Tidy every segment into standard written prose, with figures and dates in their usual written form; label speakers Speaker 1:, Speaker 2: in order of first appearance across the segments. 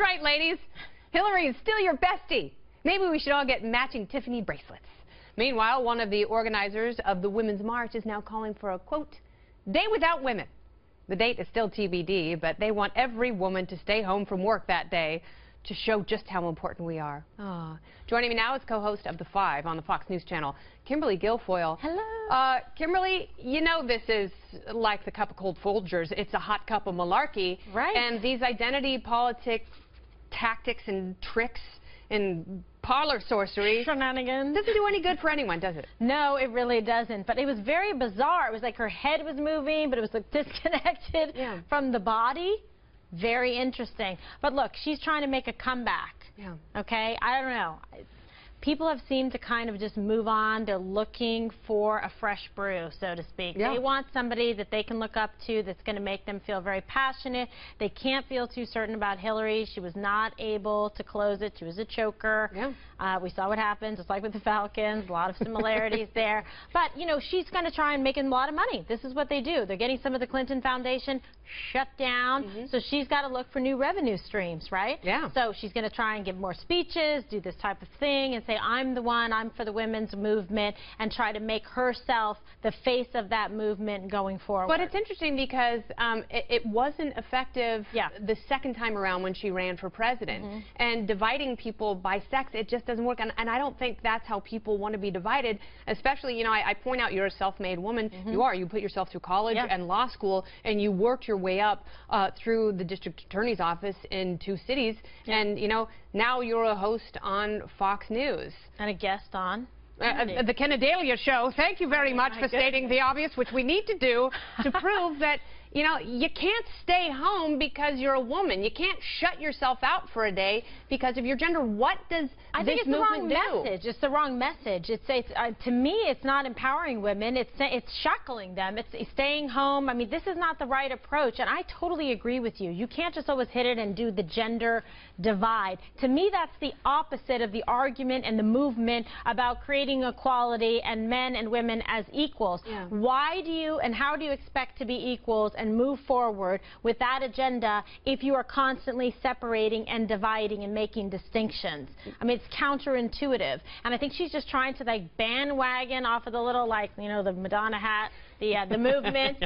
Speaker 1: right, ladies. Hillary is still your bestie. Maybe we should all get matching Tiffany bracelets. Meanwhile, one of the organizers of the Women's March is now calling for a, quote, day without women. The date is still TBD, but they want every woman to stay home from work that day to show just how important we are. Joining me now is co-host of The Five on the Fox News Channel, Kimberly Guilfoyle.
Speaker 2: Hello.
Speaker 1: Kimberly, you know this is like the cup of cold Folgers. It's a hot cup of malarkey.
Speaker 2: Right.
Speaker 1: And these identity politics, tactics and tricks and parlor sorcery
Speaker 2: Shenanigans.
Speaker 1: doesn't do any good for anyone, does it?
Speaker 2: No, it really doesn't. But it was very bizarre. It was like her head was moving, but it was like disconnected from the body. Very interesting. But look, she's trying to make a comeback.
Speaker 1: Yeah.
Speaker 2: Okay? I don't know. People have seemed to kind of just move on. They're looking for a fresh brew, so to speak.
Speaker 1: Yeah.
Speaker 2: They want somebody that they can look up to that's going to make them feel very passionate. They can't feel too certain about Hillary. She was not able to close it. She was a choker.
Speaker 1: Yeah.
Speaker 2: We saw what happened, just like with the Falcons. A lot of similarities there. But, you know, she's going to try and make a lot of money. This is what they do. They're getting some of the Clinton Foundation shut down. So she's got to look for new revenue streams, right?
Speaker 1: Yeah.
Speaker 2: So she's going to try and give more speeches, do this type of thing, and say, I'm the one, I'm for the women's movement, and try to make herself the face of that movement going forward.
Speaker 1: But it's interesting because it wasn't effective the second time around when she ran for president. And dividing people by sex, it just doesn't work. And I don't think that's how people want to be divided, especially, you know, I point out you're a self-made woman. You are. You put yourself through college and law school, and you worked your way up through the district attorney's office in 2 cities. And, you know, now you're a host on Fox News.
Speaker 2: And a guest on
Speaker 1: the Kennedalia Show. Thank you very much for stating the obvious, which we need to do to prove that, you know, you can't stay home because you're a woman. You can't shut yourself out for a day because of your gender. What does this movement do?
Speaker 2: It's the wrong message. To me, it's not empowering women. It's shackling them. It's staying home. I mean, this is not the right approach. And I totally agree with you. You can't just always hit it and do the gender divide. To me, that's the opposite of the argument and the movement about creating equality and men and women as equals. Why do you and how do you expect to be equals and move forward with that agenda if you are constantly separating and dividing and making distinctions? I mean, it's counterintuitive. And I think she's just trying to, like, bandwagon off of the little, like, you know, the Madonna hat, the movement,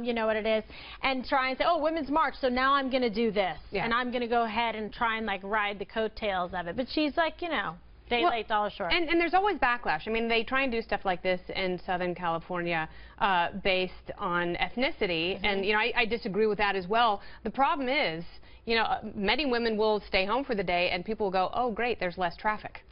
Speaker 2: you know what it is, and try and say, oh, Women's March, so now I'm going to do this. And I'm going to go ahead and try and, like, ride the coattails of it. But she's like, you know, day late, dollar short.
Speaker 1: And there's always backlash. I mean, they try and do stuff like this in Southern California based on ethnicity, and, you know, I disagree with that as well. The problem is, you know, many women will stay home for the day, and people will go, oh, great, there's less traffic.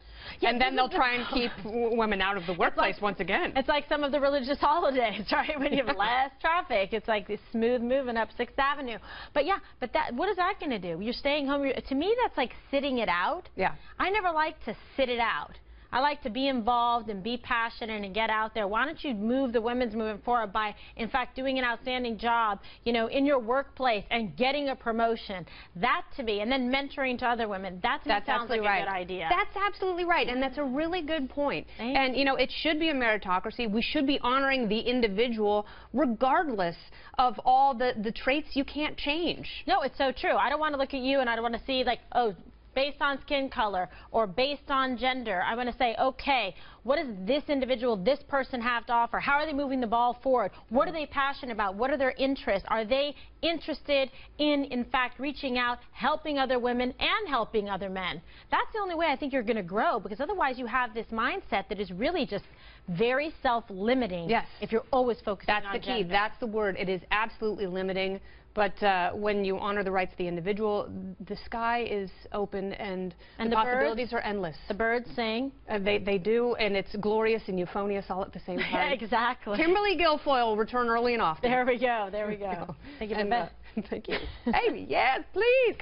Speaker 1: And then they'll try and keep women out of the workplace once again.
Speaker 2: It's like some of the religious holidays, right? When you have less traffic, it's like this smooth moving up 6th Avenue. But yeah, but what is that going to do? You're staying home. To me, that's like sitting it out. Yeah. I never like to sit it out. I like to be involved and be passionate and get out there. Why don't you move the women's movement forward by, in fact, doing an outstanding job, you know, in your workplace and getting a promotion? That to me, and then mentoring to other women. That sounds like a good idea.
Speaker 1: That's absolutely right, and that's a really good point. And, you know, it should be a meritocracy. We should be honoring the individual regardless of all the traits you can't change.
Speaker 2: No, it's so true. I don't want to look at you and I don't want to see, like, oh, based on skin color or based on gender. I want to say, okay, what does this individual, this person have to offer? How are they moving the ball forward? What are they passionate about? What are their interests? Are they interested in fact, reaching out, helping other women and helping other men? That's the only way I think you're going to grow, because otherwise you have this mindset that is really just very self-limiting.
Speaker 1: Yes.
Speaker 2: If you're always focusing on
Speaker 1: gender. That's the key.
Speaker 2: Gender.
Speaker 1: That's the word. It is absolutely limiting. But when you honor the rights of the individual, the sky is open and the possibilities are endless.
Speaker 2: The birds sing.
Speaker 1: They do, and it's glorious and euphonious all at the same time.
Speaker 2: Yeah, exactly.
Speaker 1: Kimberly Guilfoyle will return early and often.
Speaker 2: There we go. There we go. Thank you for that.
Speaker 1: Thank you. Amy, yes, please.